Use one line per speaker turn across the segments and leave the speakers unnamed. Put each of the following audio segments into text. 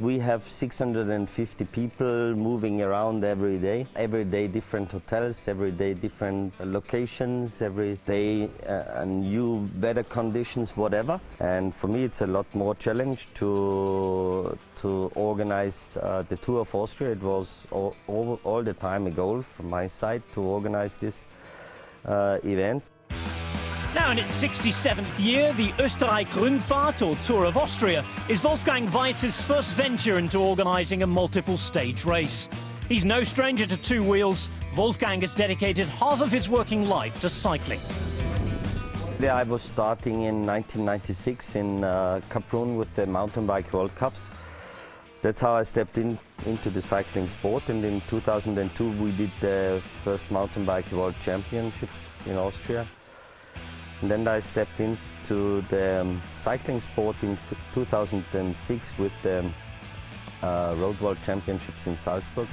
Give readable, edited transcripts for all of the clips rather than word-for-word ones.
we have 650 people moving around every day. Every day different hotels, every day different locations, every day new weather conditions, whatever. And for me it's a lot more challenge to organize the Tour of Austria. It was all the time a goal from my side to organize this event.
Now in its 67th year, the Österreich-Rundfahrt, or Tour of Austria, is Wolfgang Weiss's first venture into organising a multiple-stage race. He's no stranger to two wheels. Wolfgang has dedicated half of his working life to cycling.
I was starting in 1996 in Kaprun with the mountain bike World Cups. That's how I stepped into the cycling sport, and in 2002 we did the first mountain bike World Championships in Austria. And then I stepped into the cycling sport in 2006 with the Road World Championships in Salzburg.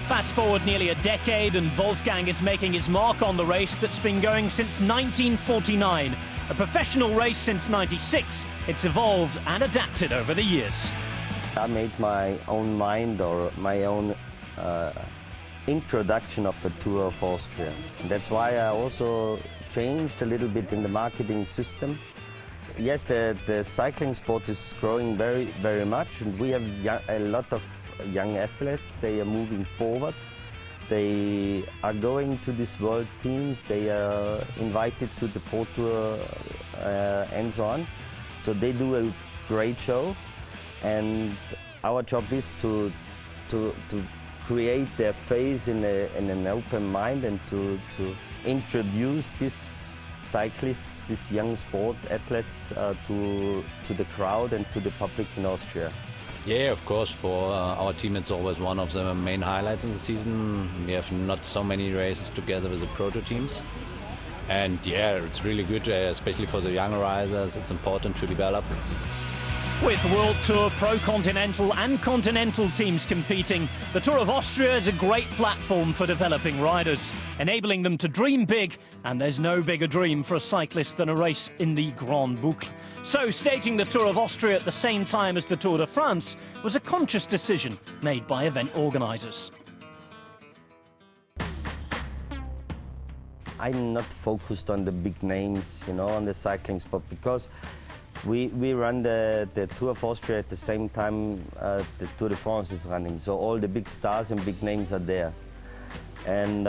Fast forward nearly a decade and Wolfgang is making his mark on the race that's been going since 1949. A professional race since '96, it's evolved and adapted over the years.
I made my own mind, or my own introduction of the Tour of Austria. And that's why I also changed a little bit in the marketing system. Yes, the cycling sport is growing very, very much, and we have a lot of young athletes. They are moving forward. They are going to these world teams. They are invited to the Pro Tour and so on. So they do a great show, and our job is to create their face in an open mind, and to introduce these cyclists, these young sport athletes to the crowd and to the public in Austria.
Yeah, of course, for our team it's always one of the main highlights in the season. We have not so many races together with the proto teams. And yeah, it's really good, especially for the younger riders. It's important to develop.
With World Tour, Pro-Continental and Continental teams competing, the Tour of Austria is a great platform for developing riders, enabling them to dream big, and there's no bigger dream for a cyclist than a race in the Grande Boucle. So staging the Tour of Austria at the same time as the Tour de France was a conscious decision made by event organisers.
I'm not focused on the big names, you know, on the cycling sport, because we run the Tour of Austria at the same time the Tour de France is running. So all the big stars and big names are there. And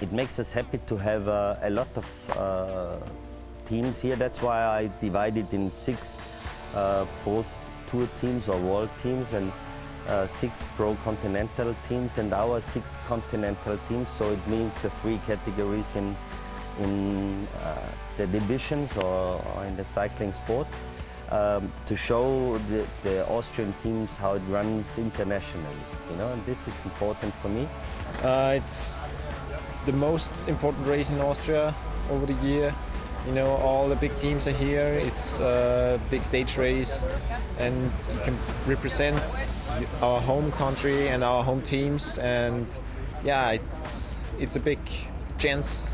it makes us happy to have a lot of teams here. That's why I divided in 6 Pro Tour teams or world teams, and 6 Pro-Continental teams, and our 6 Continental teams. So it means the 3 categories in the divisions or in the cycling sport, to show the Austrian teams how it runs internationally. You know, and this is important for me.
It's the most important race in Austria over the year. You know, all the big teams are here. It's a big stage race, and you can represent our home country and our home teams. And yeah, it's a big chance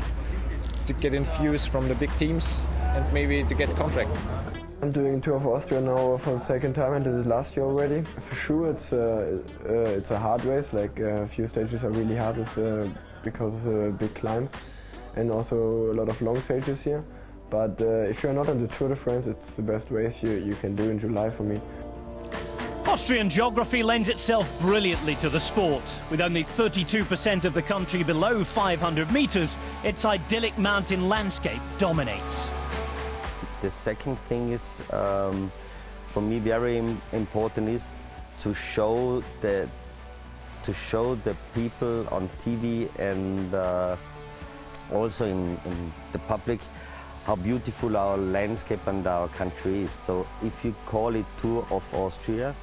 to get infused from the big teams and maybe to get contract.
I'm doing Tour of Austria now for the second time. I did it last year already. For sure, it's a hard race. Like a few stages are really hard because of big climbs, and also a lot of long stages here. But if you're not on the Tour de France, it's the best race you can do in July for me.
Austrian geography lends itself brilliantly to the sport. With only 32% of the country below 500 meters, its idyllic mountain landscape dominates.
The second thing is, for me, very important is to show the people on TV and also in the public how beautiful our landscape and our country is. So if you call it Tour of Austria,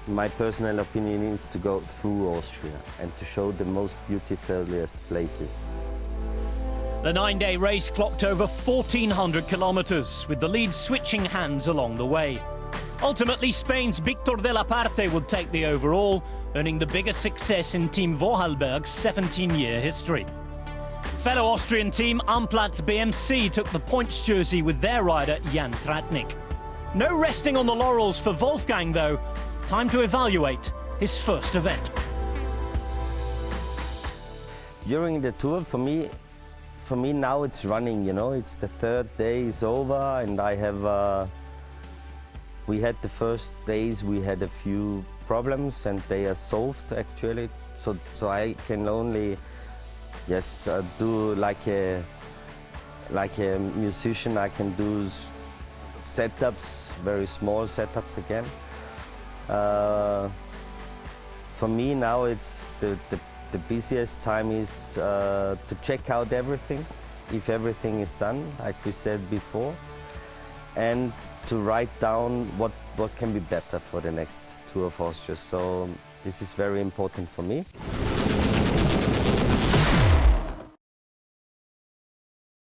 my personal opinion is to go through Austria and to show the most beautifulest places.
The 9-day race clocked over 1,400 kilometers, with the lead switching hands along the way. Ultimately, Spain's Victor de la Parte would take the overall, earning the biggest success in Team Vorarlberg's 17-year history. Fellow Austrian team Amplatz BMC took the points jersey with their rider Jan Tratnik. No resting on the laurels for Wolfgang, though. Time to evaluate his first event.
During the tour, for me now it's running, you know, it's the third day is over, and I have, we had the first days, we had a few problems and they are solved actually. So I can only, yes, do like a musician, I can do setups, very small setups again. For me now it's the busiest time is to check out everything, if everything is done, like we said before, and to write down what can be better for the next Tour of Austria. So this is very important for me.